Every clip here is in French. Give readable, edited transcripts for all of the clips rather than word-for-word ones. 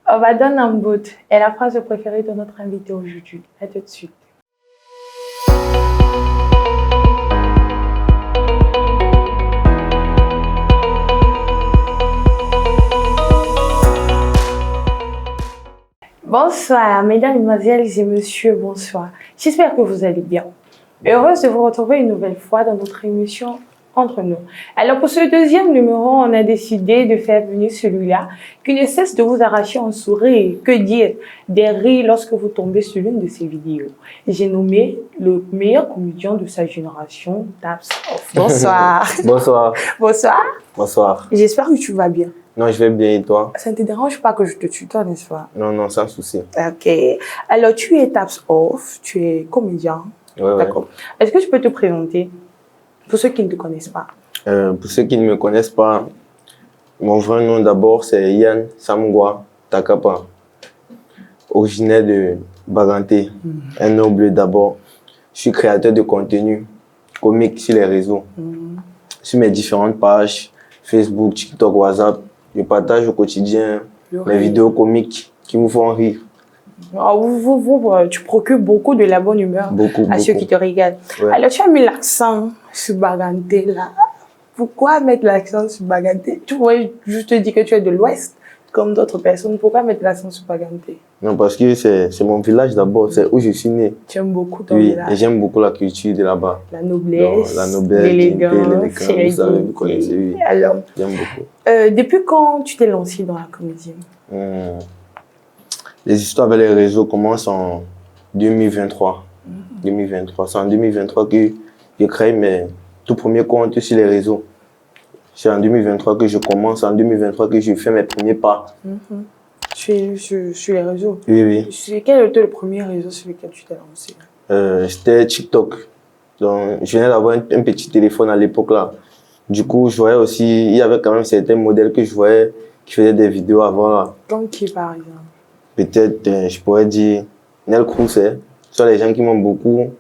On va donner un bout. Et la phrase préférée de notre invité aujourd'hui. À tout de suite. Bonsoir, mesdames, mesdemoiselles et messieurs, bonsoir. J'espère que vous allez bien. Heureuse de vous retrouver une nouvelle fois dans notre émission Entre nous. Alors pour ce deuxième numéro, on a décidé de faire venir celui-là qui ne cesse de vous arracher un sourire. Que dire? Des rires lorsque vous tombez sur l'une de ses vidéos. J'ai nommé le meilleur comédien de sa génération, Taps Off. Bonsoir. Bonsoir. Bonsoir. Bonsoir. J'espère que tu vas bien. Non, je vais bien et toi? Ça ne te dérange pas que je te tutoie, n'est-ce pas? Non, non, sans souci. Ok. Alors, tu es Taps Off, tu es comédien. Ouais, D'accord. ouais. Est-ce que tu peux te présenter pour ceux qui ne te connaissent pas? Pour ceux qui ne me connaissent pas, mon vrai nom d'abord c'est Yann Samgwa Takapa, originaire de Baganté, un noble d'abord. Je suis créateur de contenu comique sur les réseaux. Sur mes différentes pages, Facebook, TikTok, WhatsApp, je partage au quotidien mes vidéos comiques qui vous font rire. Tu procures beaucoup de la bonne humeur à ceux qui te regardent. Ouais. Alors, tu as mis l'accent sur Baganté là. Pourquoi mettre l'accent sur Baganté? Tu pourrais juste dire que tu es de l'Ouest, comme d'autres personnes. Pourquoi mettre l'accent sur Baganté? Non, parce que c'est mon village d'abord, c'est où je suis né. Tu aimes beaucoup ton Oui, village. et j'aime beaucoup la culture de là-bas. La noblesse, La noblesse, l'élégance, vous savez, vous connaissez, oui. Alors, J'aime beaucoup. depuis quand tu t'es lancé dans la comédie? Les histoires avec les réseaux commencent en 2023. 2023. C'est en 2023 que j'ai créé mes tout premiers comptes sur les réseaux. C'est en 2023 que je commence, en 2023 que je fais mes premiers pas. Sur les réseaux? Oui, oui. Quel était le premier réseau sur lequel tu t'es lancé? C'était TikTok. Donc, je venais d'avoir un petit téléphone à l'époque là. Du coup, je voyais aussi, il y avait quand même certains modèles que je voyais qui faisaient des vidéos avant. Comme qui, par exemple? Peut-être, je pourrais dire, Nel Cruz, ce sont les gens qui m'ont beaucoup,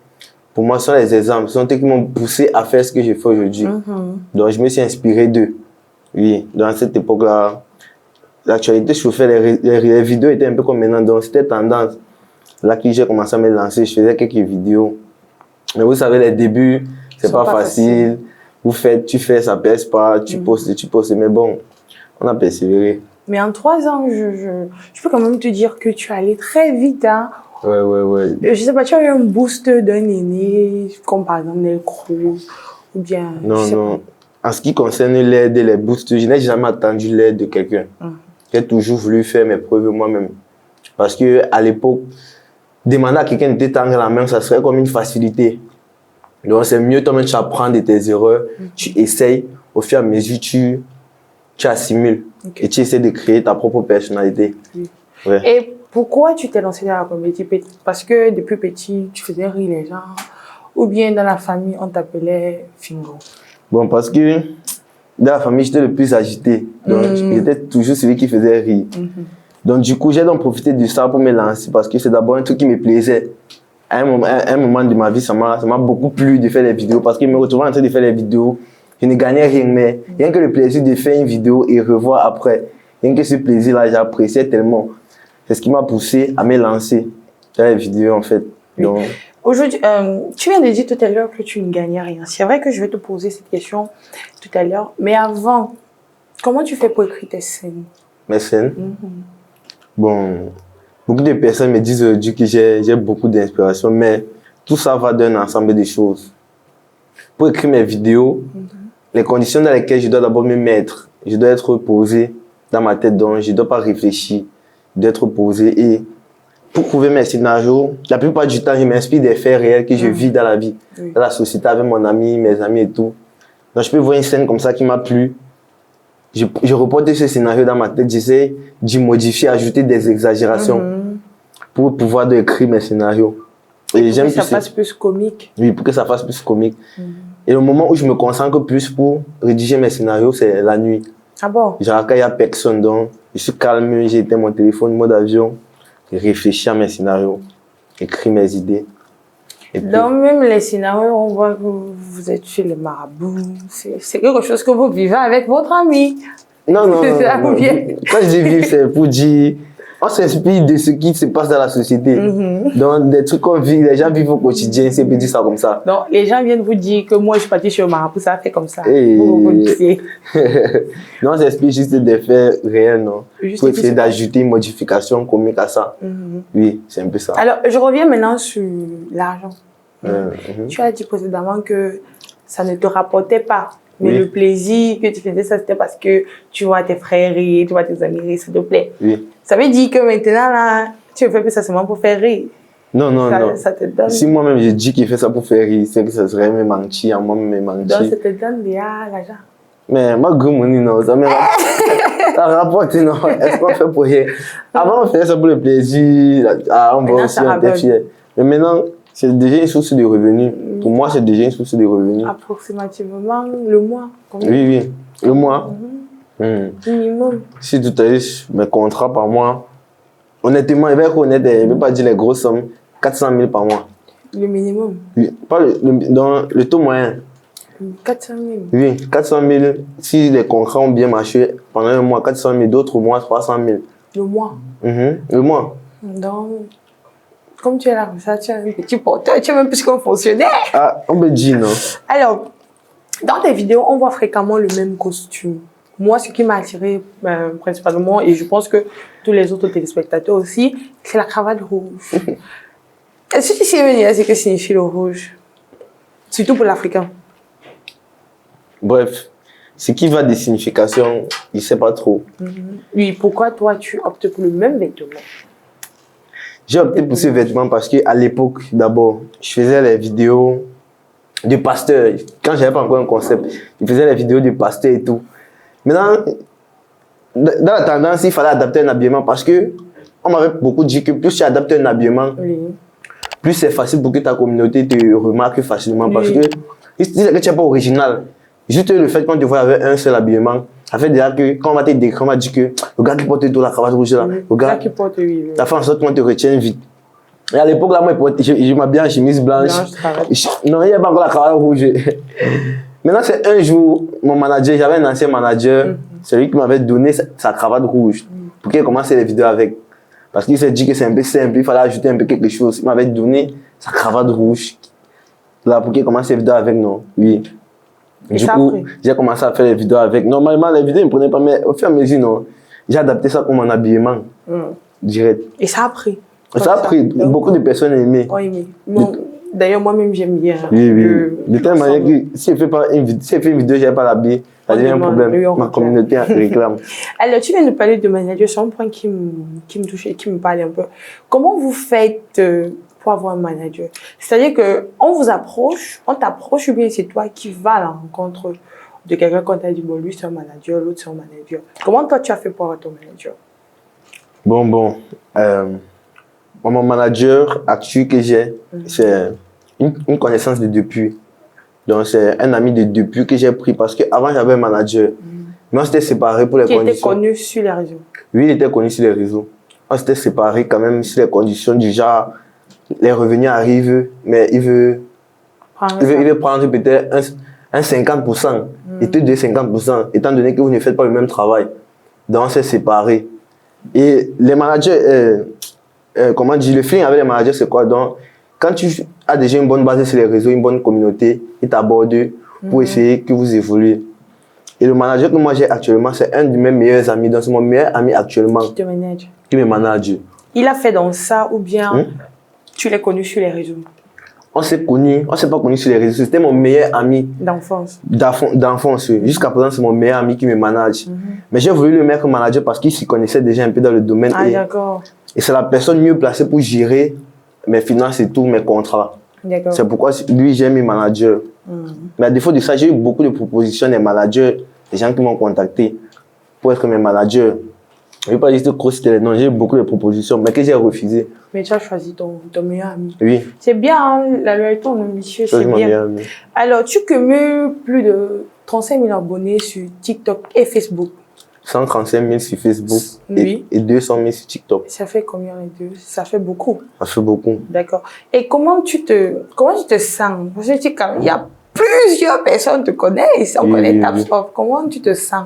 pour moi, ce sont les exemples, ce sont eux qui m'ont poussé à faire ce que je fais aujourd'hui. Donc, je me suis inspiré d'eux. Oui, dans cette époque-là, l'actualité chauffait, les vidéos étaient un peu comme maintenant, donc c'était tendance. Là que j'ai commencé à me lancer, je faisais quelques vidéos. Mais vous savez, les débuts, c'est pas facile. Tu fais, ça pèse pas, tu postes, mais bon, on a persévéré. Mais en 3 ans, je peux quand même te dire que tu es allé très vite. Hein. Ouais. Je sais pas, tu as eu un boost d'un aîné, comme par exemple Nel Cruz, ou bien... Non. En ce qui concerne l'aide et les boosts, je n'ai jamais attendu l'aide de quelqu'un. J'ai toujours voulu faire mes preuves moi-même. Parce que à l'époque, demander à quelqu'un de te tendre la main, ça serait comme une facilité. Donc c'est mieux toi-même, tu apprends de tes erreurs, tu essayes, au fur et à mesure, tu assimiles. Et tu essaies de créer ta propre personnalité. Ouais. Et pourquoi tu t'es lancé dans la comédie? Parce que depuis petit, tu faisais rire les gens, ou bien dans la famille, on t'appelait Fingo? Bon, parce que dans la famille, j'étais le plus agité. Donc, j'étais toujours celui qui faisait rire. Donc, du coup, j'ai donc profité de ça pour me lancer, parce que c'est d'abord un truc qui me plaisait. À un moment de ma vie, ça m'a beaucoup plu de faire des vidéos, parce que me retrouvant en train de faire des vidéos, je ne gagnais rien, mais rien que le plaisir de faire une vidéo et revoir après, rien que ce plaisir-là, j'appréciais tellement. C'est ce qui m'a poussé à me lancer dans les vidéos, en fait. Donc, aujourd'hui, tu viens de dire tout à l'heure que tu ne gagnais rien. C'est vrai que je vais te poser cette question tout à l'heure, mais avant, comment tu fais pour écrire tes scènes? Mes scènes? Bon, beaucoup de personnes me disent aujourd'hui que j'ai beaucoup d'inspiration, mais tout ça va d'un ensemble de choses. Pour écrire mes vidéos, les conditions dans lesquelles je dois d'abord me mettre, je dois être posé dans ma tête, donc je ne dois pas réfléchir, d'être posé. Et pour trouver mes scénarios, la plupart du temps, je m'inspire des faits réels que je vis dans la vie, dans la société, avec mon ami, mes amis et tout. Donc je peux voir une scène comme ça qui m'a plu. Je reporte ce scénario dans ma tête, j'essaie d'y modifier, ajouter des exagérations pour pouvoir écrire mes scénarios. Et j'aime que ça fasse plus comique. Oui, pour que ça fasse plus comique. Et le moment où je me concentre plus pour rédiger mes scénarios, c'est la nuit. Ah bon? Genre, quand il n'y a personne, donc je suis calme, j'ai éteint mon téléphone, mode avion, et réfléchis à mes scénarios, écrire mes idées. Et dans même les scénarios, on voit que vous êtes chez les marabouts. C'est quelque chose que vous vivez avec votre ami. Non. Quand je dis vivre, c'est pour dire On s'inspire de ce qui se passe dans la société. Donc, des trucs qu'on vit, les gens vivent au quotidien, c'est peut dire ça comme ça. Donc, les gens viennent vous dire que moi, je suis partie chez le marabout, ça a fait comme ça. Et... Vous connaissez. Non, on s'inspire juste des faits réels, non? Juste pour essayer d'ajouter une modification comique à ça. Oui, c'est un peu ça. Alors, je reviens maintenant sur l'argent. Tu as dit précédemment que ça ne te rapportait pas. Mais le plaisir que tu faisais, ça c'était parce que tu vois tes frères rire, tu vois tes amis rire, s'il te plaît. Oui. Ça veut dire que maintenant, là, tu ne fais plus ça seulement pour faire rire. Non, non, non. Ça te donne... Si moi-même je dis qu'il fait ça pour faire rire, c'est que ça serait me mentir, moi-même me mentir. Donc, ça te donne déjà l'argent. Mais moi, Gumoni, non, ça rapporte, non. Est-ce qu'on fait pour rien? Avant, on faisait ça pour le plaisir, on va aussi, on était fiers. Mais maintenant, c'est déjà une source de revenus. Pour moi, c'est déjà une source de revenus. Approximativement le mois. Combien? Oui, oui. Le mois. Minimum. Si tout à l'heure, mes contrats par mois, honnêtement, il va être honnête, je ne vais pas dire les grosses sommes, 400 000 par mois. Le minimum? Oui. Pas dans le taux moyen. 400 000? Oui, 400 000. Si les contrats ont bien marché pendant un mois, 400 000, d'autres mois, 300 000. Le mois? Le mois. Donc, comme tu es là comme ça, tu es un petit porteur, tu es même plus qu'un fonctionnaire. Ah, on me dit non. Alors, dans tes vidéos, on voit fréquemment le même costume. Moi, ce qui m'a attiré principalement, et je pense que tous les autres téléspectateurs aussi, c'est la cravate rouge. Est-ce que tu sais me dire ce que signifie le rouge? Surtout pour l'Africain. Bref, ce qui va des significations, je ne sais pas trop. Oui, pourquoi toi, tu optes pour le même vêtement? J'ai opté pour ce vêtement parce qu'à l'époque, d'abord, je faisais les vidéos de pasteur. Quand je n'avais pas encore un concept, je faisais les vidéos de pasteur et tout. Maintenant, dans la tendance, il fallait adapter un habillement parce que on m'avait beaucoup dit que plus tu adaptes un habillement, plus c'est facile pour que ta communauté te remarque facilement. Parce que si tu n'es pas original, juste le fait qu'on te voit avec un seul habillement, ça fait déjà que quand on va te décrire, on va dire que le gars qui porte tout la cravate rouge là, le gars qui porte, ça fait en sorte qu'on te retient vite. Et à l'époque là, moi je m'habillais en chemise blanche. Non, il n'y a pas encore la cravate rouge. Maintenant, c'est un jour, mon manager, j'avais un ancien manager, c'est lui qui m'avait donné sa cravate rouge pour qu'il commence les vidéos avec. Parce qu'il s'est dit que c'est un peu simple, il fallait ajouter un peu quelque chose. Il m'avait donné sa cravate rouge là pour qu'il commence les vidéos avec, non. Oui. Du coup, j'ai commencé à faire les vidéos avec. Normalement, les vidéos ne me prenaient pas, mais au fur et à mesure, non. J'ai adapté ça comme un habillement direct. Et ça a pris. Ça a pris. Beaucoup de personnes ont aimé. Bon, d'ailleurs, moi-même, j'aime bien. Oui, oui. De telle manière que si elle fait une vidéo, je n'ai pas l'habiller, ça devient un problème. Ma communauté réclame. Alors, tu viens de parler de manager, c'est un point qui me touche et qui me parle un peu. Comment vous faites pour avoir un manager? C'est-à-dire qu'on vous approche, on t'approche ou bien c'est toi qui vas à la rencontre de quelqu'un quand tu as dit, bon, lui c'est un manager, l'autre c'est un manager. Comment toi tu as fait pour avoir ton manager? Bon. Mon manager actuel que j'ai, c'est une connaissance de depuis. Donc c'est un ami de depuis que j'ai pris parce qu'avant j'avais un manager. Mais on s'était séparés pour les conditions. Qui était connu sur les réseaux? Oui, il était connu sur les réseaux. On s'était séparés quand même sur les conditions du genre, les revenus arrivent, mais il veut prendre peut-être un 50%, et tout de 50%, étant donné que vous ne faites pas le même travail. Donc on s'est séparés. Et les managers, comment dire, le feeling avec les managers, c'est quoi? Donc, quand tu as déjà une bonne base sur les réseaux, une bonne communauté, ils t'abordent pour essayer que vous évoluez. Et le manager que moi j'ai actuellement, c'est un de mes meilleurs amis. Donc, c'est mon meilleur ami actuellement. Qui te manage? Qui me manage. Il a fait dans ça ou bien tu l'as connu sur les réseaux? On s'est pas connu sur les réseaux. C'était mon meilleur ami. D'enfance? D'enfance. Jusqu'à présent, c'est mon meilleur ami qui me manage. Mais j'ai voulu le mettre manager parce qu'il s'y connaissait déjà un peu dans le domaine. Ah, d'accord. Et c'est la personne mieux placée pour gérer mes finances et tous mes contrats. C'est pourquoi lui, j'ai mis manager. Mais à défaut de ça, j'ai eu beaucoup de propositions des managers, des gens qui m'ont contacté pour être mes managers. Je ne vais pas dire que c'était les noms, j'ai eu beaucoup de propositions, mais que j'ai refusé. Mais tu as choisi ton meilleur ami. Oui. C'est bien, hein, la loyauté en amitié, c'est bien. Alors, tu cumules plus de 35 000 abonnés sur TikTok et Facebook. 135 000 sur Facebook et 200 000 sur TikTok. Ça fait combien les deux? Ça fait beaucoup. Ça fait beaucoup. D'accord. Et comment tu te sens? Parce que il y a plusieurs personnes qui te connaissent, on connaît Tapstop. Comment tu te sens?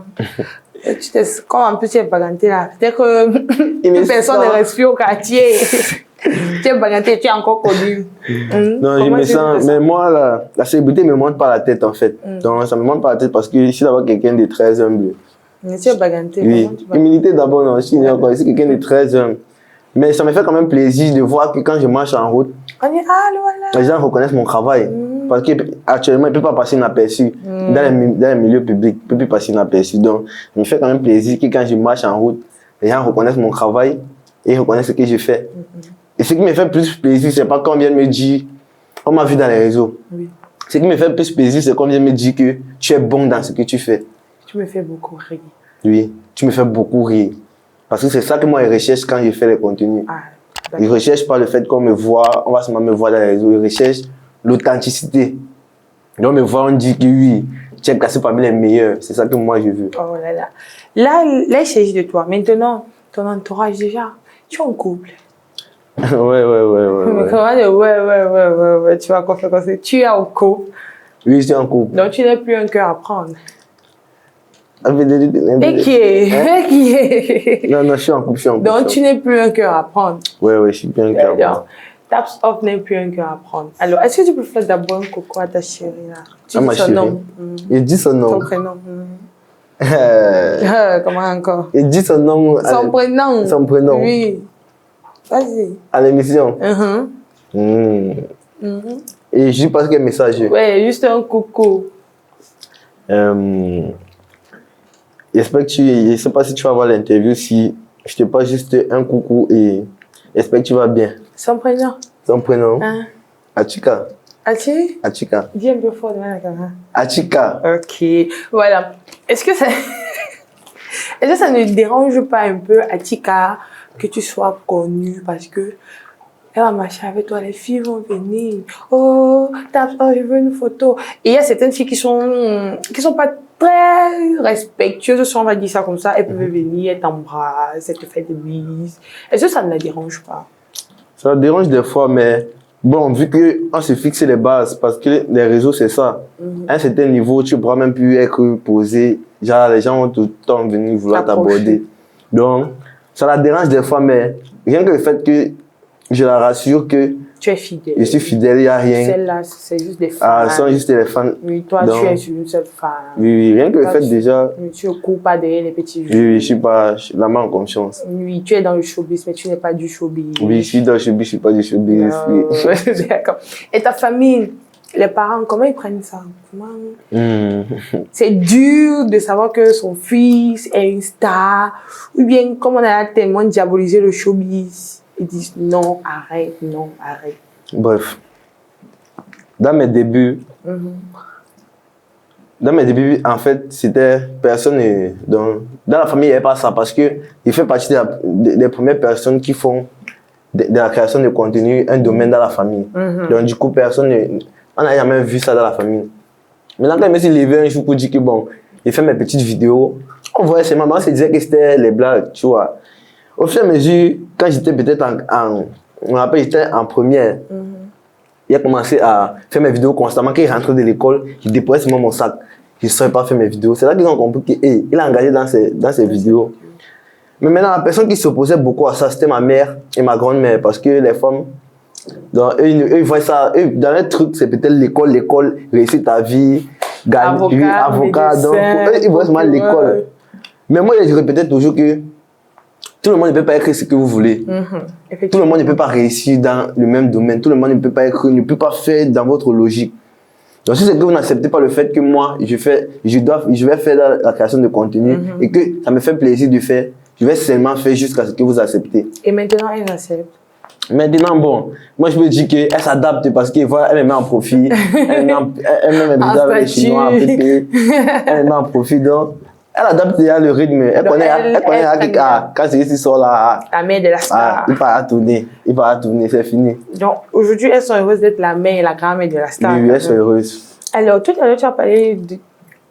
Comme en plus tu es baganté là, peut-être que personne ne respire au quartier. Tu es baganté, tu es encore connu. Non, je me sens, mais moi, la célébrité ne me monte pas la tête en fait. Donc ça ne me monte pas la tête parce que je suis d'abord quelqu'un de très humble. Mais tu es baganté. Oui, humilité d'abord, non, je suis quelqu'un de très humble. Mais ça me fait quand même plaisir de voir que quand je marche en route, les gens reconnaissent mon travail. Parce qu'actuellement, ils ne peuvent pas passer inaperçu. Dans les milieux publics, ils ne peuvent plus passer inaperçu. Donc, ça me fait quand même plaisir que quand je marche en route, les gens reconnaissent mon travail et reconnaissent ce que je fais. Et ce qui me fait plus plaisir, ce n'est pas quand on vient me dire, on m'a vu dans les réseaux. Oui. Ce qui me fait plus plaisir, c'est qu'on vient me dire que tu es bon dans ce que tu fais. Tu me fais beaucoup rire. Oui, tu me fais beaucoup rire. Parce que c'est ça que moi, je recherche quand je fais les contenus. Je ne recherche pas le fait qu'on me voit, on va seulement me voir dans les réseaux. Je recherche l'authenticité. Donc, on me voit, on dit que oui, tu es classé parmi les meilleurs. C'est ça que moi, je veux. Oh là là. Là, il s'agit de toi. Maintenant, ton entourage déjà, tu es en couple. Ouais. Mais comment ouais, tu vas quoi faire comme ça? Tu es en couple. Oui, je suis en couple. Donc, tu n'as plus un cœur à prendre. Et qui est? Non, je suis en couple, Donc, tu n'es plus un cœur à prendre. Ouais, je suis bien un cœur à prendre. Taps off n'est plus un cœur à prendre. Alors, est-ce que tu peux faire d'abord un coucou à ta chérie là? Tu dis son nom. Il dit son nom. Son prénom. Comment encore? Il dit son nom. Son prénom. Son prénom. Oui. Vas-y. À l'émission. Et je lui passe quel message? Ouais, juste un coucou. J'espère que je ne sais pas si tu vas voir l'interview, si je te passe juste un coucou et j'espère que tu vas bien. Son prénom? Son prénom? Achika. Achika? Dis un peu fort devant la caméra. Achika. Ok, voilà. Est-ce que ça ne dérange pas un peu, Achika, que tu sois connue parce que elle va marcher avec toi, les filles vont venir. Oh, je veux une photo. Et il y a certaines filles qui sont pas très respectueuses, si on va dire ça comme ça. Elles peuvent venir, elles t'embrassent, elles te font des bises. Est-ce que ça ne la dérange pas? Ça dérange des fois, mais bon, vu qu'on se fixe les bases, parce que les réseaux, c'est ça. À un certain niveau, tu ne pourras même plus être posé. Genre, les gens vont tout le temps venir vouloir t'aborder. Donc, ça la dérange des fois, mais rien que le fait que je la rassure que tu es fidèle. Je suis fidèle, il n'y a rien. Celle-là, c'est juste des fans. Ce sont juste des fans. Oui, toi, donc, tu es une seule fan. Oui, rien que le fait déjà. Tu ne cours pas derrière les petits jeux. Oui, je ne suis pas la main en confiance. Oui, tu es dans le showbiz, mais tu n'es pas du showbiz. Oui, je suis dans le showbiz, je ne suis pas du showbiz. D'accord. Et ta famille, les parents, comment ils prennent ça? C'est dur de savoir que son fils est une star. Ou bien, comme on a tellement diabolisé le showbiz. Ils disent non, arrête. Bref, dans mes débuts, en fait, c'était personne. Dans la famille, il n'y avait pas ça parce que il fait partie des premières personnes qui font de la création de contenu un domaine dans la famille. Donc, du coup, on n'a jamais vu ça dans la famille. Maintenant, quand je me suis levé un jour pour dire que bon, il fait mes petites vidéos, on voyait ses mamans se disaient que c'était les blagues, tu vois. Au fur et à mesure, quand j'étais peut-être on rappelle, j'étais en première, il a commencé à faire mes vidéos constamment. Quand il rentrait de l'école, il déposait sur mon sac. Je ne savais pas faire mes vidéos. C'est là qu'ils ont compris qu'il a engagé dans ses vidéos. Mais maintenant, la personne qui s'opposait beaucoup à ça, c'était ma mère et ma grand-mère. Parce que les femmes, eux, ils voient ça. Eux, dans les trucs, c'est peut-être l'école, réussir ta vie, gagner, avocat. Donc, pour eux, ils voient seulement l'école. Mais moi, je répétais toujours que tout le monde ne peut pas écrire ce que vous voulez. Tout le monde ne peut pas réussir dans le même domaine. Tout le monde ne peut pas écrire, ne peut pas faire dans votre logique. Donc, si c'est que vous n'acceptez pas le fait que moi, je vais faire la création de contenu et que ça me fait plaisir de faire, je vais seulement faire jusqu'à ce que vous acceptez. Et maintenant, elle accepte. Maintenant, bon, moi je me dis qu'elle s'adapte parce qu'elle me met en profit. Elle me met avec les Chinois, elle me met en profit. Donc, elle adapte déjà le rythme. Elle connaît quand c'est sort là. La mère de la star. Il va tourner, c'est fini. Donc aujourd'hui, elles sont heureuses d'être la mère et la grand-mère de la star. Oui, elles sont heureuses. Alors, tout à l'heure, tu as parlé de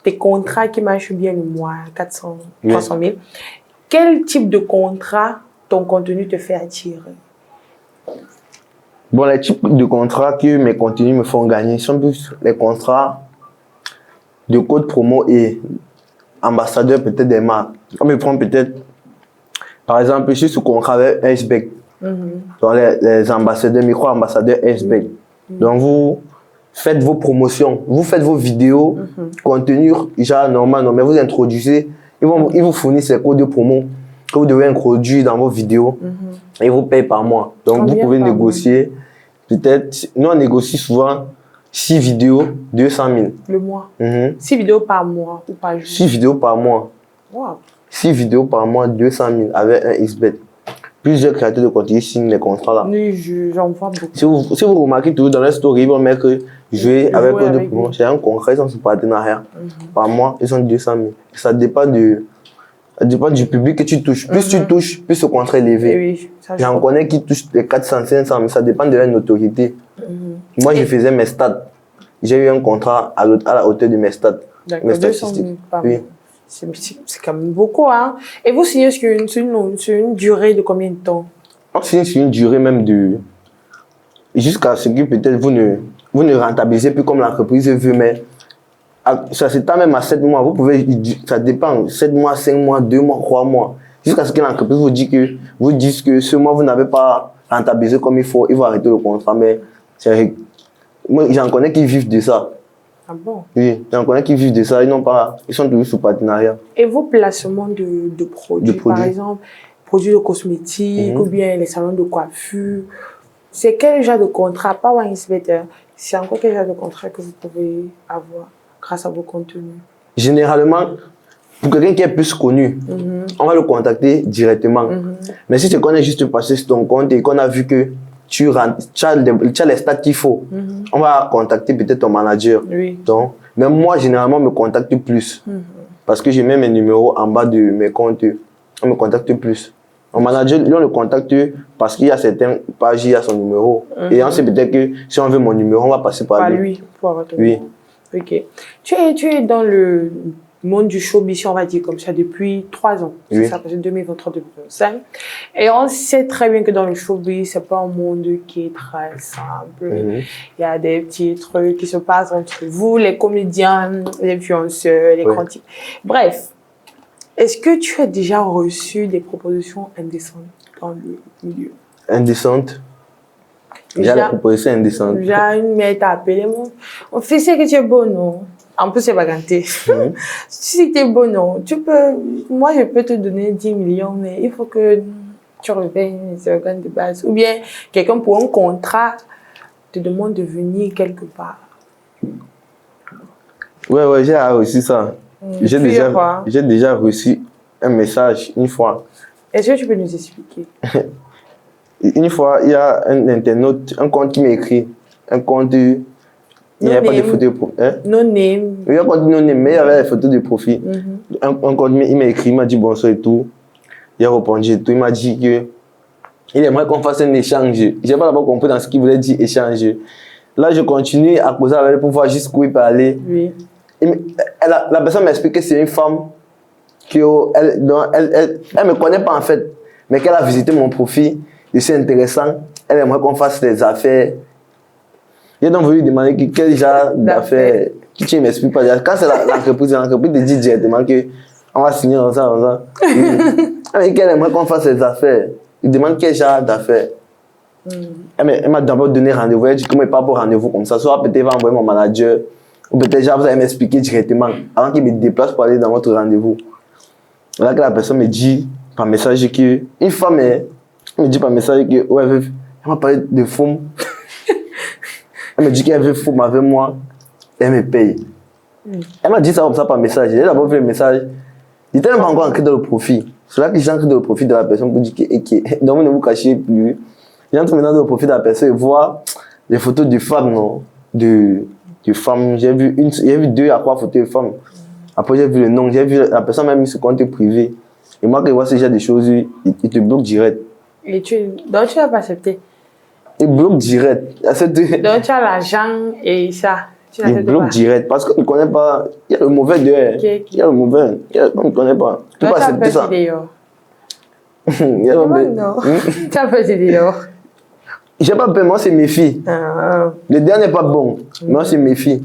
tes contrats qui marchent bien le mois, 400, 300 000. Quel type de contrat ton contenu te fait attirer? Bon, les types de contrats que mes contenus me font gagner sont plus les contrats de code promo et ambassadeur peut-être des marques. On me prend peut-être, par exemple, je suis sous contrat avec Iceberg. Donc les ambassadeurs, micro-ambassadeurs Iceberg. Donc vous faites vos promotions, vous faites vos vidéos, contenu genre normal, non, mais vous introduisez, ils vous fournissent ces codes de promo que vous devez introduire dans vos vidéos et ils vous payent par mois. Donc vous pouvez négocier, peut-être, nous on négocie souvent 6 vidéos, 200 000. Le mois. 6 vidéos par mois ou par jour? 6 vidéos par mois. Wow. 6 vidéos par mois, 200 000 avec un XBet. Plusieurs créateurs de contenu signent les contrats là. Oui, j'en vois beaucoup. Si vous remarquez toujours dans la story, ils vont mettre jouer avec eux de promo. C'est un concret, ils ont ce partenariat. Par mois, ils ont 200 000. Ça dépend du public que tu touches. Plus tu touches, plus ce contrat est élevé. Oui, j'en connais qui touchent les 400, 500, mais ça dépend de leur notoriété. Moi, je faisais mes stats. J'ai eu un contrat à la hauteur de mes stats. Mes statistiques. Oui. C'est quand même beaucoup, hein. Et vous signez sur une durée de combien de temps? On signe sur une durée même de... Jusqu'à ce que peut-être vous ne rentabilisez plus comme l'entreprise veut, mais ça s'étend même à 7 mois. Vous pouvez... Ça dépend. 7 mois, 5 mois, 2 mois, 3 mois. Jusqu'à ce que l'entreprise vous dise que ce mois, vous n'avez pas rentabilisé comme il faut, il va arrêter le contrat. Mais moi, j'en connais qui vivent de ça. Ah bon? Oui, j'en connais qui vivent de ça, ils sont toujours sous partenariat. Et vos placements de produits, par exemple, produits de cosmétiques ou bien les salons de coiffure, c'est quel genre de contrat? Pas One Better, c'est encore quel genre de contrat que vous pouvez avoir grâce à vos contenus? Généralement, pour quelqu'un qui est plus connu, on va le contacter directement. Mais si tu connais juste passer sur ton compte et qu'on a vu que tu as les stats qu'il faut, on va contacter peut-être ton manager. Oui. Donc, même moi, généralement, on me contacte plus. Parce que j'ai même mes numéros en bas de mes comptes. On me contacte plus. Mon manager, lui, on le contacte parce qu'il y a certaines pages, il y a son numéro. Et on sait peut-être que si on veut mon numéro, on va passer par lui. Pour avoir ton numéro. Ok. Tu es dans le monde du showbiz, on va dire comme ça, depuis 3 ans. Oui. Ça fait 2023-2025. Et on sait très bien que dans le showbiz, c'est pas un monde qui est très simple. Il y a des petits trucs qui se passent entre vous, les comédiens, les influenceurs, les critiques. Bref, est-ce que tu as déjà reçu des propositions indécentes dans le milieu? Indécentes? Déjà la proposition indécente. Déjà une mère t'a appelé, mon fils, c'est que tu es beau, non? En plus, c'est pas ganté. Si tu es beau, non, moi, je peux te donner 10 millions, mais il faut que tu reviennes les organes de base. Ou bien, quelqu'un pour un contrat te demande de venir quelque part. Ouais, j'ai reçu ça. J'ai déjà reçu un message une fois. Est-ce que tu peux nous expliquer? Une fois, il y a un internaute, un compte qui m'a écrit. Un compte... Il n'y avait pas de photos de profil. Hein? No name. Il y a un compte no name, mais il y avait des photos de profil. Un compte, il m'a écrit, il m'a dit bonsoir et tout. Il a répondu et tout. Il m'a dit que il aimerait qu'on fasse un échange. Je n'ai pas d'abord compris dans ce qu'il voulait dire échange. Là, je continue à causer avec elle pour voir jusqu'où il peut aller. Oui. La personne m'a expliqué que c'est une femme qui elle me connaît pas en fait, mais qu'elle a visité mon profil. C'est intéressant. Elle aimerait qu'on fasse des affaires. J'ai donc voulu lui demander quel genre d'affaires. Qui tu ne m'expliques pas. Quand c'est l'entreprise te dit directement qu'on va signer dans ça. Mais qu'elle aimerait qu'on fasse des affaires. Il demande quel genre d'affaires. Elle m'a d'abord donné rendez-vous. Elle dit comment il part pour rendez-vous comme ça. Soit peut-être il va envoyer mon manager. Ou peut-être vous allez m'expliquer directement avant qu'il me déplace pour aller dans votre rendez-vous. Là que la personne me dit par message que une femme me dit par message que ouais, elle m'a parlé de femme. Elle me dit qu'elle veut femme avec moi. Elle me paye. Elle m'a dit ça comme ça par message. J'ai d'abord vu le message. Il n'était même pas encore ancré dans le profil. C'est là que j'entre dans le profil de la personne pour dire que donc ne vous cachez plus. J'entre maintenant dans le profil de la personne et vois les photos de femmes, non? De femmes. J'ai vu 2 à 3 photos de femmes. Après, j'ai vu le nom. J'ai vu la personne même mis ce compte privé. Et moi, quand je vois ce genre de choses, il te bloque direct. Et donc, tu n'as pas accepté? Il bloque direct. Donc, tu as l'argent et ça. Il bloque direct parce qu'on ne connaît pas. Il y a le mauvais dehors. Il y a le mauvais. On ne connaît pas. Tu peux accepter ça. Non. Tu as pas dit dehors. J'ai pas peur, moi c'est mes filles. Le dernier n'est pas bon, moi c'est mes filles.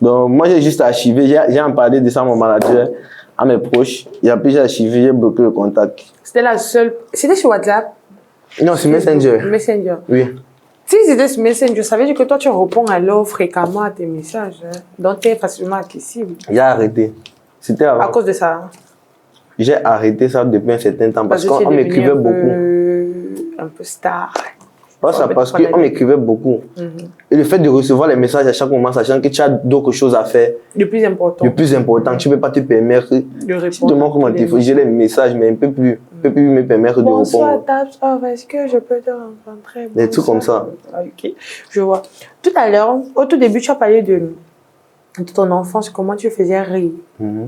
Donc moi j'ai juste archivé, j'ai en parlé de ça à mon manager. à mes proches. Et après, j'ai archivé, j'ai bloqué le contact. C'était la seule. C'était sur WhatsApp? Non, c'est Messenger. Messenger. Oui. Si c'était sur Messenger, ça veut dire que toi, tu réponds alors fréquemment à tes messages. Hein? Donc, tu es facilement accessible. J'ai arrêté. C'était avant. À cause de ça. J'ai arrêté ça depuis un certain temps parce qu'on m'écrivait beaucoup. Un peu star. Parce qu'on m'écrivait beaucoup. Et le fait de recevoir les messages à chaque moment, sachant que tu as d'autres choses à faire. Le plus important. Tu ne peux pas te permettre. De répondre. Si tu demandes comment téléphone, j'ai les messages, mais je ne peux plus me permettre de répondre. Bonsoir, Tabs. Oh, est-ce que je peux te rencontrer? Des trucs comme ça. Ok, je vois. Tout à l'heure, au tout début, tu as parlé de ton enfance, comment tu faisais rire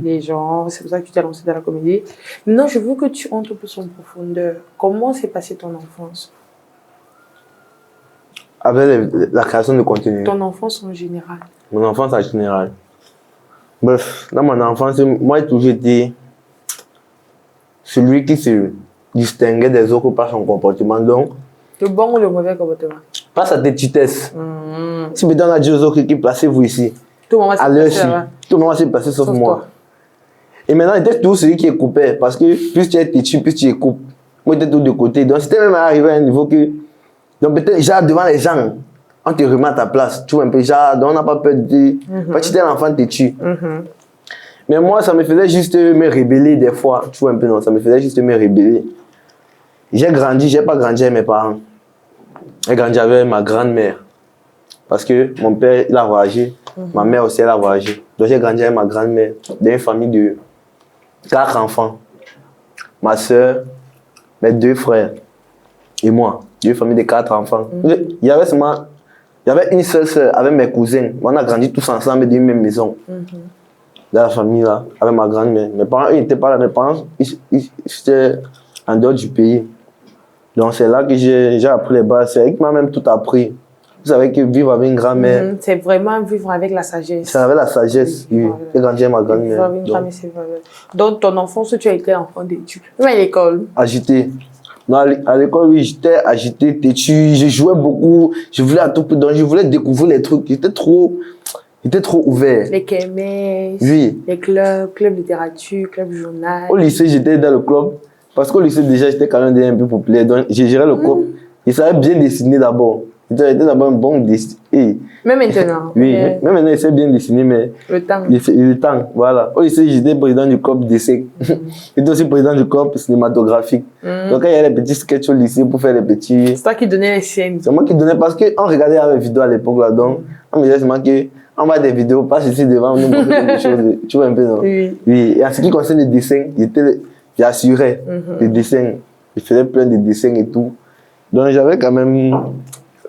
les gens. C'est pour ça que tu t'es lancé dans la comédie. Maintenant, je veux que tu entres plus en profondeur. Comment s'est passée ton enfance? Avec la création de contenu. Ton enfance en général. Mon enfance en général. Bref, dans mon enfance, moi, j'ai toujours été celui qui se distinguait des autres par son comportement. Donc, le bon ou le mauvais comportement? Pas sa têtitesse. Si maintenant on a dit aux autres qui placez-vous ici, tout le monde s'est passé sauf moi. Toi. Et maintenant, j'étais toujours celui qui est coupé parce que plus tu es têtu, plus tu es coupé. Moi, j'étais tout de côté. Donc, c'était même arrivé à un niveau que. Donc, peut-être, genre, devant les gens, on te remet à ta place. Tu vois, un peu, genre, on n'a pas peur de dire. Parce que tu es un enfant têtu. Mais moi, ça me faisait juste me rébeller des fois. Tu vois, un peu, non, ça me faisait juste me rébeller. J'ai pas grandi avec mes parents. J'ai grandi avec ma grand-mère. Parce que mon père, il a voyagé. Ma mère aussi, elle a voyagé. Donc, j'ai grandi avec ma grand-mère. Dans une famille de 4 enfants. Ma soeur, mes 2 frères et moi. 2 familles de 4 enfants. Il y avait une seule soeur avec mes cousins. On a grandi tous ensemble dans une même maison. Dans la famille là, avec ma grand-mère. Mes parents, ils n'étaient pas là. Mes parents, ils étaient en dehors du pays. Donc c'est là que j'ai appris les bases. C'est avec moi-même tout appris. Vous savez que vivre avec une grand-mère. C'est vraiment vivre avec la sagesse. C'est avec la sagesse. Oui. J'ai grandi avec ma grand-mère. Donc ton enfance, tu as été enfant d'études. Même à l'école. Agité. Non, à l'école, oui, j'étais agité, têtu. Je jouais beaucoup. Je voulais à tout prix. Donc je voulais découvrir les trucs. J'étais trop ouvert. Les kermesses. Oui. Les clubs littérature, club journal. Au lycée, j'étais dans le club. Parce qu'au lycée, déjà, j'étais quand même un peu populaire. Donc, j'ai géré le club. Je savais bien dessiner d'abord. J'étais d'abord un bon dessinateur. Même maintenant. Oui, même maintenant, je sais bien dessiner, mais. Le temps, voilà. Au lycée, j'étais président du club d'essai. J'étais aussi président du club cinématographique. Donc, quand il y avait les petits sketchs au lycée pour faire les petits. C'est toi qui donnais les scènes. C'est moi qui donnais parce qu'on regardait mes vidéos à l'époque là. Donc, on me disait seulement qu'on voit des vidéos, pas ici devant nous pour faire quelque chose. Tu vois un peu, non? Oui. Et en ce qui concerne le dessin, j'assurais les dessins. Je faisais plein de dessins et tout. Donc, j'avais quand même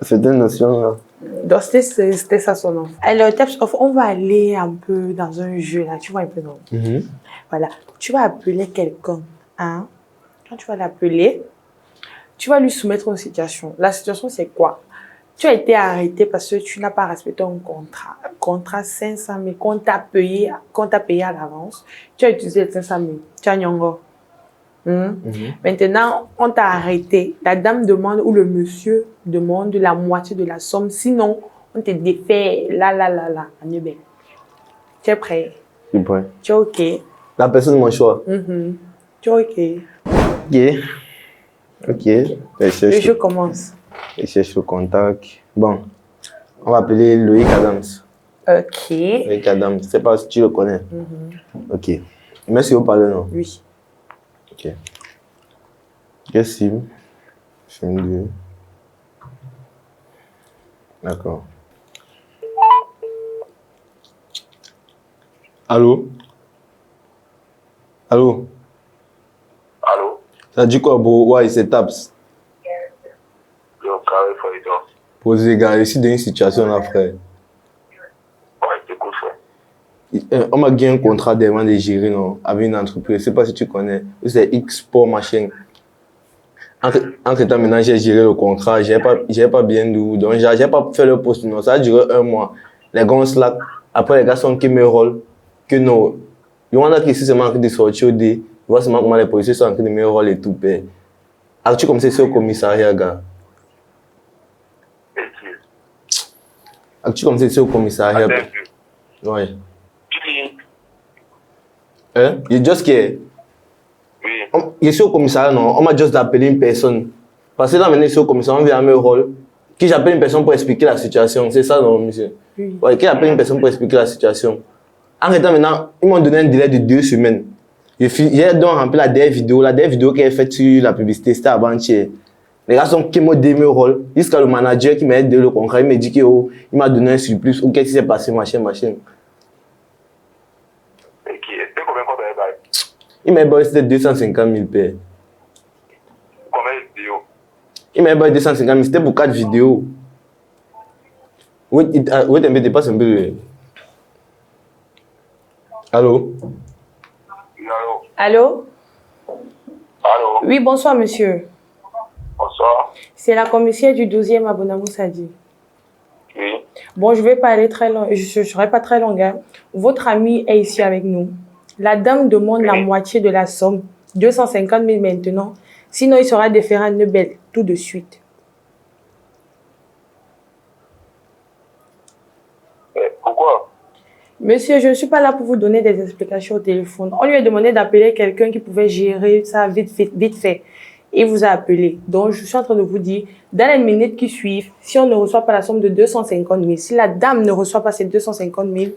certaines notions là. Donc, c'était ça son nom. Alors, on va aller un peu dans un jeu là. Tu vois un peu, non? Voilà. Tu vas appeler quelqu'un. Hein? Quand tu vas l'appeler, tu vas lui soumettre une situation. La situation, c'est quoi? Tu as été arrêté parce que tu n'as pas respecté un contrat. Contrat 500 000 qu'on t'a payé à l'avance. Tu as utilisé les 500 000. Tu as nyongo. Maintenant, on t'a arrêté. La dame demande ou le monsieur demande la moitié de la somme. Sinon, on te défait là. Tu es prêt? Je suis prêt. Tu es OK? La personne de mon choix. Tu es OK? OK. Le jeu commence. Je cherche le contact. Bon, on va appeler Loïc Adams. OK. Loïc Adams. Je ne sais pas si tu le connais. OK. Merci au parler, non? Oui. OK. Qu'est-ce que c'est? 2. D'accord. Allô? Allô? Allô? Ça dit quoi, bro? Ouais, c'est Taps. Yo, carré, frère. Posez, gars, ici dans une situation là, frère. Ouais, t'écoutes, frère. On m'a gagné un contrat devant de gérer, non, avec une entreprise. Je ne sais pas si tu connais. C'est X-Sport Machin. Entre temps, maintenant, j'ai géré le contrat. Je n'avais pas bien d'où. Donc, je n'ai pas fait le poste. Non, ça a duré 1 mois. Les gars, on slack. Après, les gars sont qui me rôle. Que non. Il y en a qui sont en train de sortir au dé. Tu vois seulement comment les policiers sont en train de me rôle et tout. Alors, tu commences au commissariat, gars. Alors, tu commences au commissariat. Ouais. Hein? Il est juste qui Oui. je suis au commissariat, non? On m'a juste appelé une personne. Parce que là, maintenant, je suis au commissariat, on vient à mon rôle. Qui j'appelle une personne pour expliquer la situation. C'est ça, non, monsieur? Oui. Ouais, qui appelle une personne pour expliquer la situation. En étant maintenant, ils m'ont donné un délai de 2 semaines. J'ai donc rempli la dernière vidéo qui est faite sur la publicité, c'était avant-hier. Les gars sont qui m'ont donné mon rôle. Jusqu'à le manager qui m'a aidé le concret, il m'a dit qu'il m'a donné un surplus. Ou qu'est-ce qui s'est passé, machin. Et qui était combien quand tu avais Il m'a dit c'était 250 000 paires. combien de vidéos? Il m'a dit 250 000, c'était pour 4 vidéos. Oui, t'inquiète pas, c'est un peu le... Allô? Allô? Allô? Allô? Oui, bonsoir, monsieur. Bonsoir. C'est la commissaire du 12e à Bonamoussadi. Oui. Bon, je vais pas aller très long, je serai pas très longue. Hein. Votre ami est ici avec nous. La dame demande la moitié de la somme, 250 000 maintenant. Sinon, il sera déféré à Nebel tout de suite. Pourquoi? Monsieur, je ne suis pas là pour vous donner des explications au téléphone. On lui a demandé d'appeler quelqu'un qui pouvait gérer ça vite fait. Il vous a appelé. Donc, je suis en train de vous dire, dans les minutes qui suivent, si on ne reçoit pas la somme de 250 000, si la dame ne reçoit pas ces 250 000,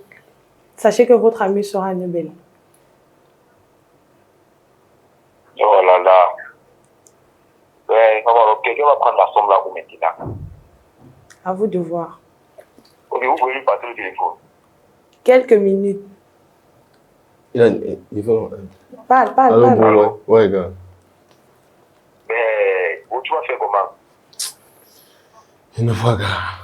sachez que votre ami sera à Nebel. Oh là là. Ouais, quelqu'un va prendre la somme là pour maintenant. À vous de voir. Ok, vous pouvez lui passer le téléphone. Quelques minutes. Il faut... Parle. Allô, bon, ouais, gars. Mais, tu vas faire comment? Il ne voit pas.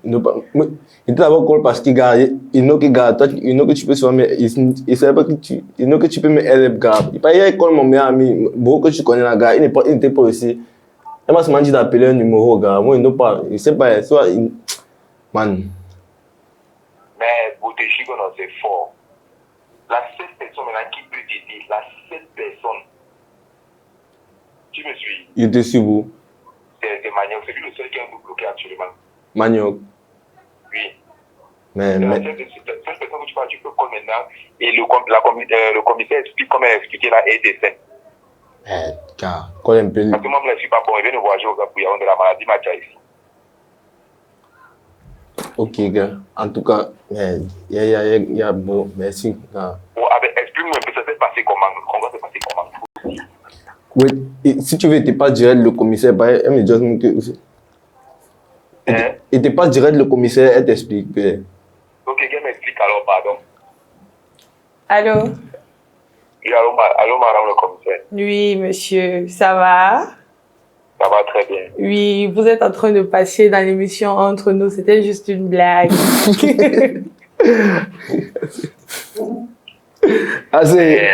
Il te d'abord call parce qu'il gars, il know que tu peux souvent, mais il sait pas que tu peux me aider, gars. Il pas hier call mon meilleur ami, beaucoup que tu connais la gars, il n'était pas aussi. Il m'a seulement dit d'appeler un numéro, gars. Moi, il ne pas, il sait pas, soit, man. Mais pour te chier, c'est fort. La seule personne maintenant qui peut t'aider, la seule personne. Tu me suis? Il était sur vous. C'est Manioc, c'est lui le seul qui est un peu bloqué actuellement. Manioc. Oui. Mais. La seule personne que tu peux call maintenant et le commissaire explique comment expliquer la aide des scènes. Car, call un peu. Parce que moi, je ne suis pas bon, il vient nous voyager au Gabouillon de la maladie Macha ici. Ok, gars. En tout cas, il y a bon, merci, gars. Bon, explique-moi un peu, ça s'est passé comment? Comment ça s'est passé comment? Oui, et si tu veux, tu pas direct le commissaire, elle me dit que. Et tu pas direct le commissaire, elle t'explique. Ok, quelqu'un m'explique alors, pardon. Allô? Oui, allô, madame le commissaire. Oui, monsieur, ça va? Ça va très bien. Oui, vous êtes en train de passer dans l'émission Entre nous, c'était juste une blague. Ah, c'est...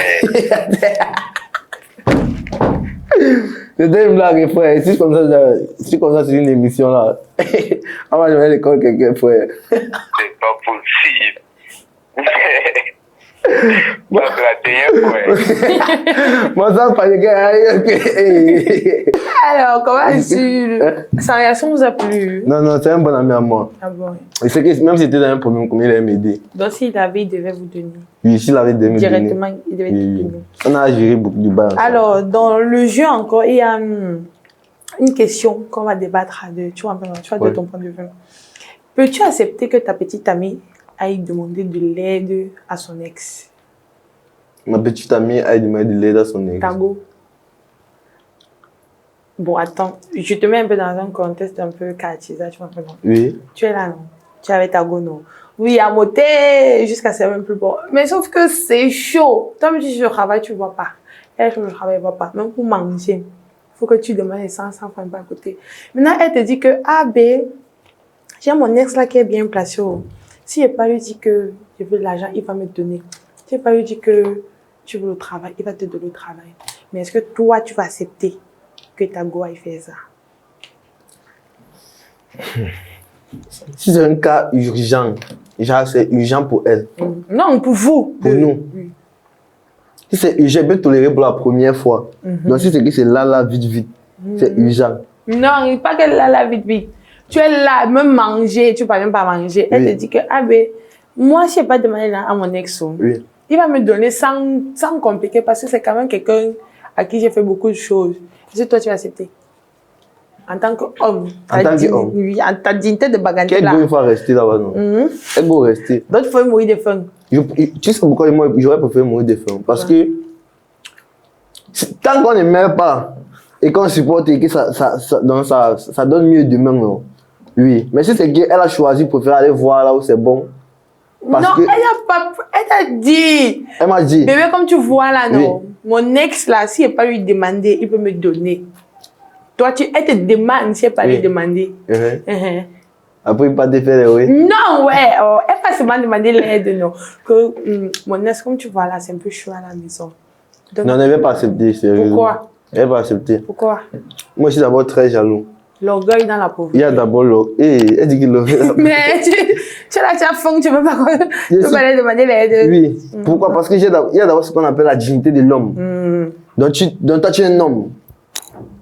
C'était une blague, frère. Si comme ça, c'est une émission, là. On va jouer à l'école quelqu'un, frère. C'est pas possible. Moi, c'est la dernière fois. Moi, ça, pas de Alors, comment sa réaction vous a plu? Non, c'est un bon ami à moi. Ah bon? Et c'est que même si c'était dans un problème, comme il allait m'aider. Donc, s'il avait, il devait vous donner. Oui, s'il avait donné. Directement, il devait oui. vous donner. On a géré beaucoup de balles. Alors, dans le jeu encore, il y a une question qu'on va débattre à deux. Tu vois, de ton point de vue. Peux-tu accepter que ta petite amie aille demander de l'aide à son ex? Ma petite amie aille demander de l'aide à son ex. Tago. Bon, attends, je te mets un peu dans un contexte un peu caractérisé, tu vois. Oui. Tu es là, non? Tu es avec Tago, non? Oui, à moté, jusqu'à c'est même plus bon. Mais sauf que c'est chaud. Toi, tu dis, je travaille, tu ne vois pas. Elle, je travaille, ne vois pas. Même pour manger, il faut que tu demandes 100 francs à côté. Maintenant, elle te dit que, ah ben, j'ai mon ex là qui est bien placé. Oh. Si je n'ai pas lui dit que je veux de l'argent, il va me donner. Si je n'ai pas lui dit que tu veux le travail, il va te donner le travail. Mais est-ce que toi, tu vas accepter que Tago aille faire ça? Si c'est un cas urgent, genre c'est urgent pour elle. Non, pour vous. Pour nous. Oui. Si c'est urgent, je peux tolérer pour la première fois. Donc si c'est que c'est là, vite, c'est urgent. Non, pas qu'elle est là, vite. Tu es là, même manger, tu ne peux même pas manger. Elle te dit que, ah ben, moi, je n'ai pas demandé à mon ex. Oui. Il va me donner sans compliquer parce que c'est quand même quelqu'un à qui j'ai fait beaucoup de choses. Est-ce que toi, tu vas accepter? En tant qu'homme. En tant qu'homme. Oui, en ta dignité de bagarre. Quel goût il faut rester là-bas, non? Quel goût rester? D'autres faut mourir de faim. Tu sais pourquoi moi, j'aurais préféré mourir de faim? Parce que tant qu'on ne meurt pas et qu'on supporte et que ça donne mieux demain, non? Oui. Mais si c'est qu'elle a choisi pour aller voir là où c'est bon. Parce Non, que, elle a dit. elle m'a dit. Bébé, comme tu vois là, non? Oui. Mon ex là, si elle pas lui demander, il peut me donner. Toi, elle te demande si elle pas Oui. lui demander. Après, il pas te faire les oui. Non, ouais, oh, elle pas seulement demander l'aide, non. Que mon ex, comme tu vois là, c'est un peu chaud à la maison. Donc, Non, elle ne va pas accepter, sérieusement. pourquoi? Elle va accepter. Pourquoi? Moi, je suis d'abord très jaloux. L'orgueil dans la Il pauvreté. y a d'abord l'orgueil. Elle dit qu'il l'orgueil. Mais tu as la faim, tu peux pas aller demander l'aide. Oui. Pourquoi? Parce qu'il y a d'abord ce qu'on appelle la dignité de l'homme. Donc, toi, tu es un homme.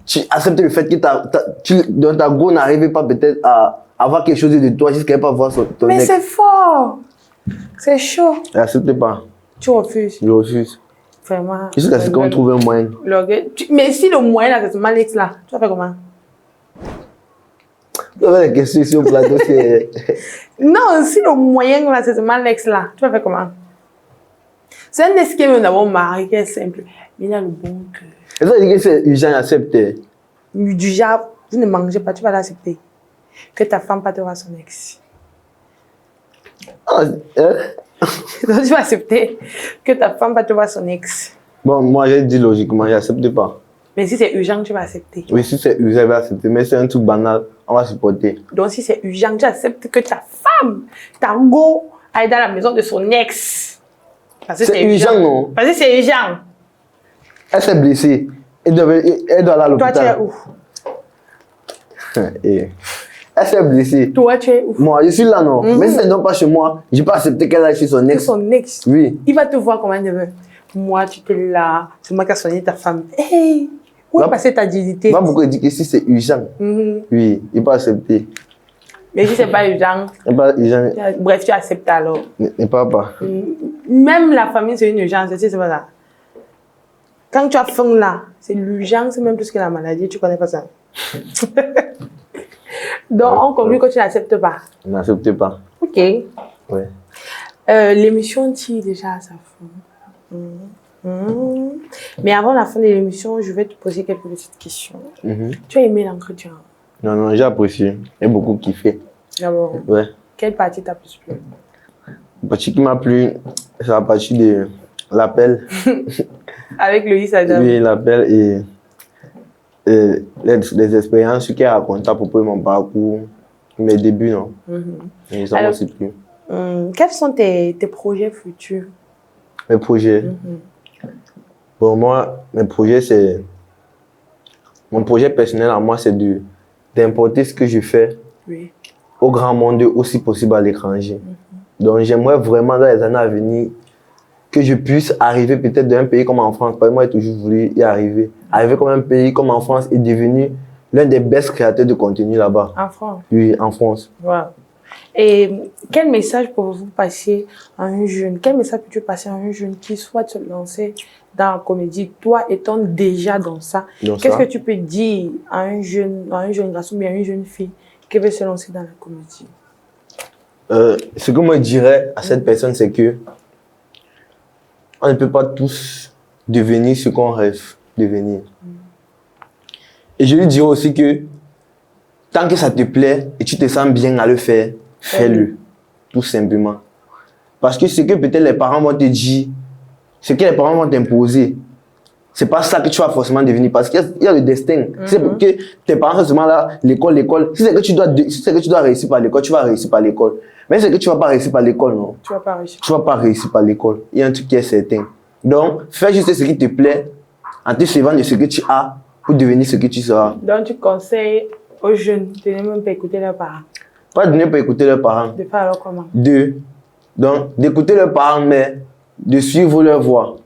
Tu acceptes le fait que ta go n'arrive pas peut-être à avoir quelque chose de toi jusqu'à pas voir ton Mais ex. c'est fort. C'est chaud. Elle n'accepte pas. Tu refuses. Je refuse. Vraiment. Jusqu'à ce qu'on trouve un moyen. L'orgueil. Mais si le moyen là, c'est seulement l'ex là, tu vas faire comment? Tu vas faire des questions sur le plateau. Non, si le moyen là, c'est seulement l'ex là, tu vas faire comment? C'est un esquema d'avoir marié qui est simple. Mais il a le bon cœur. Et ça veut dire que c'est urgent d'accepter. Du genre, vous ne mangez pas, tu vas l'accepter. Que ta femme pas te voir son ex. Ah, Donc tu vas accepter que ta femme pas te voir son ex. Bon, moi, j'ai dit logiquement, je n'accepte pas. Mais si c'est urgent, tu vas accepter. Oui, si c'est urgent, je vais accepter. Mais c'est un truc banal, on va supporter. Donc si c'est urgent, tu acceptes que ta femme, ta go, aille dans la maison de son ex. Parce que C'est urgent, non? Parce que c'est urgent. Elle s'est blessée. Elle doit aller à l'hôpital. Toi, tu es où? Elle s'est blessée. Toi, tu es où? Moi, je suis là, non. Mais si elle n'est pas chez moi, je ne vais pas accepter qu'elle aille chez son C'est ex. son ex. Oui. Il va te voir comment elle veut. Moi, tu es là. C'est moi qui ai soigné ta femme. Hey! Où est passée ta dignité? Moi, pourquoi il dit que si c'est urgent, oui, il peut accepter. Mais si c'est pas urgent, bref, tu acceptes alors. Ne pas. Même la famille, c'est une urgence. C'est pas ça. Quand tu as faim là, c'est l'urgence même plus que la maladie. Tu connais pas ça? Donc, on conclut que tu n'acceptes pas. Je n'accepte pas. Ok. Ouais. L'émission tire déjà à sa fin. Mais avant la fin de l'émission, je vais te poser quelques petites questions. Tu as aimé l'entretien? Non, j'ai apprécié. J'ai beaucoup kiffé. D'abord, Ouais. quelle partie t'a plus plu? La partie qui m'a plu, c'est la partie de l'appel. Avec Loïs Adam. Oui, l'appel et les expériences qu'elle a racontées à propos de mon parcours, mes débuts, non. Et ça m'a aussi plu. Quels sont tes projets futurs? Mes projets. Pour moi, mes projets, c'est. Mon projet personnel à moi, c'est d'importer ce que je fais au grand monde, aussi possible à l'étranger. Donc, j'aimerais vraiment, dans les années à venir, que je puisse arriver peut-être d'un pays comme en France. Parce que moi, j'ai toujours voulu y arriver. Arriver comme un pays comme en France et devenir l'un des best créateurs de contenu là-bas. En France? Oui, en France. Wow. Et quel message pouvez-vous passer à un jeune? Quel message peux-tu passer à un jeune qui souhaite se lancer dans la comédie? Toi, étant déjà dans ça, qu'est-ce que tu peux dire à un jeune garçon ou à une jeune fille qui veut se lancer dans la comédie? Ce que moi je dirais à cette personne, c'est que on ne peut pas tous devenir ce qu'on rêve de devenir. Et je lui dirais aussi que tant que ça te plaît et tu te sens bien à le faire, fais-le, tout simplement. Parce que ce que peut-être les parents vont te dire, ce que les parents vont t'imposer, c'est pas ça que tu vas forcément devenir. Parce qu'il y a le destin. C'est que tes parents sont seulement là, l'école. Si c'est que tu dois réussir par l'école, tu vas réussir par l'école. Mais c'est que tu vas pas réussir par l'école, non. Tu vas pas réussir. Tu vas pas réussir par l'école. Il y a un truc qui est certain. Donc, fais juste ce qui te plaît en te servant de ce que tu as pour devenir ce que tu seras. Donc, tu conseilles aux jeunes de ne même pas écouter leurs parents. Pas de ne pas écouter leurs parents. De faire alors comment? Donc, d'écouter leurs parents, mais de suivre leur voie.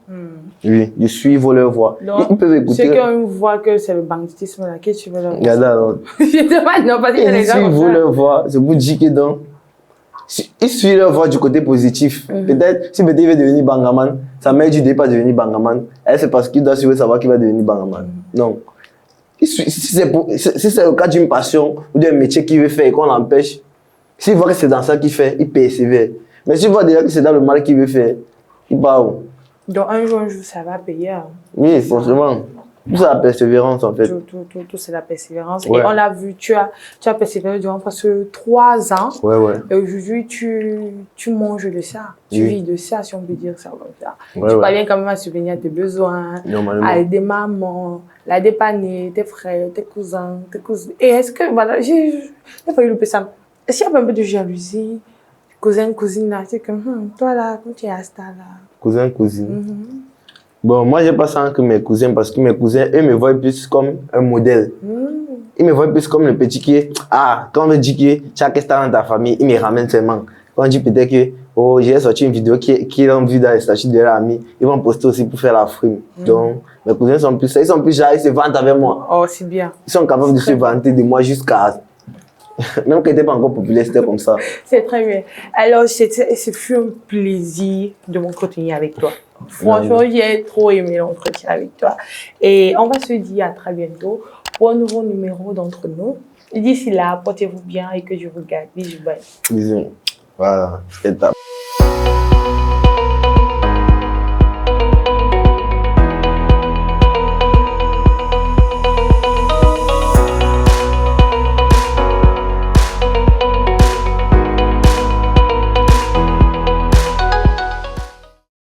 Oui, de suivre leur voie. Donc, ils peuvent écouter. Ceux qui ont une voix que c'est le banditisme là, qu'est-ce que tu veux leur dire? Regarde alors. Je demande, non, parce que les gens Suivre leur voie, c'est pour dire que donc, Ils suivent leur voie du côté positif. Peut-être, si Bété veut devenir bangaman, sa mère dit de ne pas devenir bangaman. Elle, c'est parce qu'il doit suivre savoir qu'il va devenir bangaman. Non. Si c'est le cas d'une passion ou d'un métier qu'il veut faire et qu'on l'empêche, s'il voit que c'est dans ça qu'il fait, il persévère. Mais s'il voit déjà que c'est dans le mal qu'il veut faire, il part où? Donc un jour, ça va payer. Hein. Oui, forcément. Tout c'est la persévérance en fait. Tout c'est la persévérance. Ouais. Et on l'a vu, tu as persévéré durant presque 3 ans. Ouais, ouais. Et aujourd'hui, tu manges de ça. Tu vis de ça, si on peut dire ça comme ça. Ouais, Tu ouais. parviens quand même à subvenir à tes besoins, Normalement. à aider maman, la dépanner, tes frères, tes cousins, tes cousines. Et est-ce que, voilà, j'ai failli louper ça. Est-ce qu'il y a un peu de jalousie? Cousin, cousine, là, c'est comme, toi là, quand tu es à ce là. Cousin, cousine. Bon, moi, j'ai pas ça que mes cousins parce que mes cousins, eux, me voient plus comme un modèle. Ils me voient plus comme le petit qui est, quand on me dit que tu as qu'est-ce dans ta famille, ils me ramènent seulement. Quand on dit peut-être que, oh, j'ai sorti une vidéo qui est vue dans les statuts de leur ami, ils vont poster aussi pour faire la frime. Donc, mes cousins sont plus ça, ils sont plus genre, ils se vantent avec moi. Oh, c'est bien. Ils sont capables de se vanter de moi jusqu'à. Même quand ils n'étaient pas encore populaires, c'était comme ça. C'est très bien. Alors, ce fut un plaisir de m'entretenir avec toi. Franchement, j'ai trop aimé l'entretien avec toi. Et on va se dire à très bientôt pour un nouveau numéro d'entre nous. Et d'ici là, portez-vous bien et que je vous garde. Bisous, bye. Bisous. Voilà, c'est top.